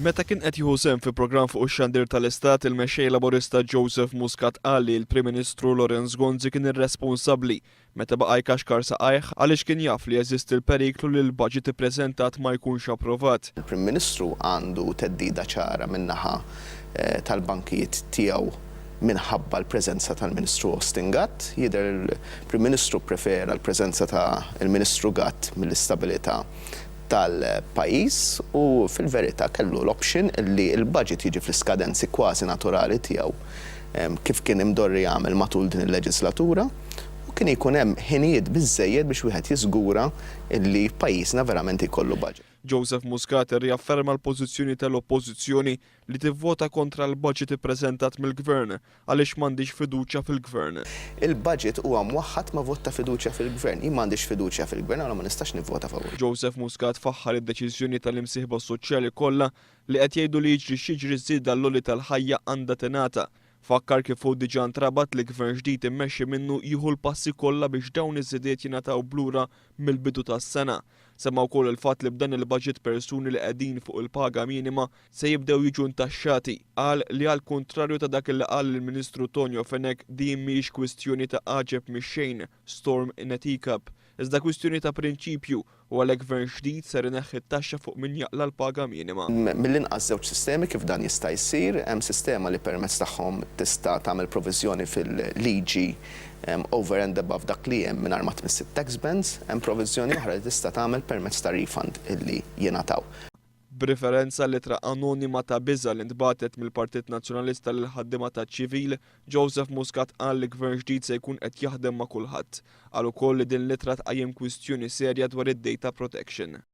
Meta kien qed jieħu sehem fi programm fuq ix-xandir tal-Istat, il-Mexxej Laburista Joseph Muscat qal li l-Prim Ministru Lawrence Gonzi kien irresponsabbli meta baqa jkaxkar saqajh għaliex kien jaf li jeżisti l-periklu li l-budget ippreżentat ma jkunx approvat. Il-Prim Ministru għandu teddida ċara min-naħa tal-bankijiet tiegħu minħabba l-preżenza tal-Ministru Austin Gatt. Jidher il-Prim Ministru prefera l-preżenza tal-Ministru Gatt mill-istabbilita tal-pajjiż u fil-verità kellu l-option li l-budget jiġi fl-iskadenzi kważi naturali tiegħu kif kien imdorri jagħmel matul din il-leġislatura u kien jkun hemm ħinijiet biżżejjed biex wieħed jiżgura li pajjiżna verament jkollu budget. Joseph Muscat irriafferma l-pożizzjoni tal-Oppozizzjoni li tivvota kontra l-budget ippreżentat mill-Gvern għaliex m'għandix fiducja fil-Gvern. Il-budget huwa mwaħħad ma' vot ta' fiduċja fil-Gvern. Jien m'għandix fiduċja fil-Gvern għal ma nistax nivvota favur. Joseph Muscat faħħar id-deċiżjoni tal-imsieħba soċjali kollha li qed jgħidu li jiġri xiġri żieda l-loli tal-ħajja għandha tingħata. Fakkar kif hu diġà ntrabat li gvern ġdid immexxi minnu jieħu l-passi kollha biex dawn iż-żidiet jingħataw blura mill-bidu tas-sena. Semma wkoll il-fatt li b'dan il-budget persuni li qegħdin fuq il-paga minima se jibdew jiġu ntaxxati. Qal li għal kontrarju ta' dak li qal il-Ministru Tonio Fenek din mhijiex kwistjoni ta' għaġeb mix-xejn storm in a teacup, iżda kwistjoni ta' prinċipju u għalhekk gvern ġdid ser ineħħi t-taxxa fuq min jaqla l-paga minima. Mill-inqas żewġ sistemi kif dan jista' jsir, hemm sistema li permezz tagħhom tista' tagħmel proviżjoni fil-liġi over and above dak li hemm mingħajr ma tmiss it-tax bands, hemm proviżjoni oħra li tista' tagħmel permezz ta' refund illi jingħataw. B'referenza lettra anonima ta' biża' li ntbagħtet mill-Partit Nazzjonalista lil ħaddiema taċ-ċivil, Joseph Muscat qal li gvern ġdid se jkun qed jaħdem ma' kulħadd. Qal ukoll li din l-ittra tqajjem kwistjoni serja dwar id-data protection.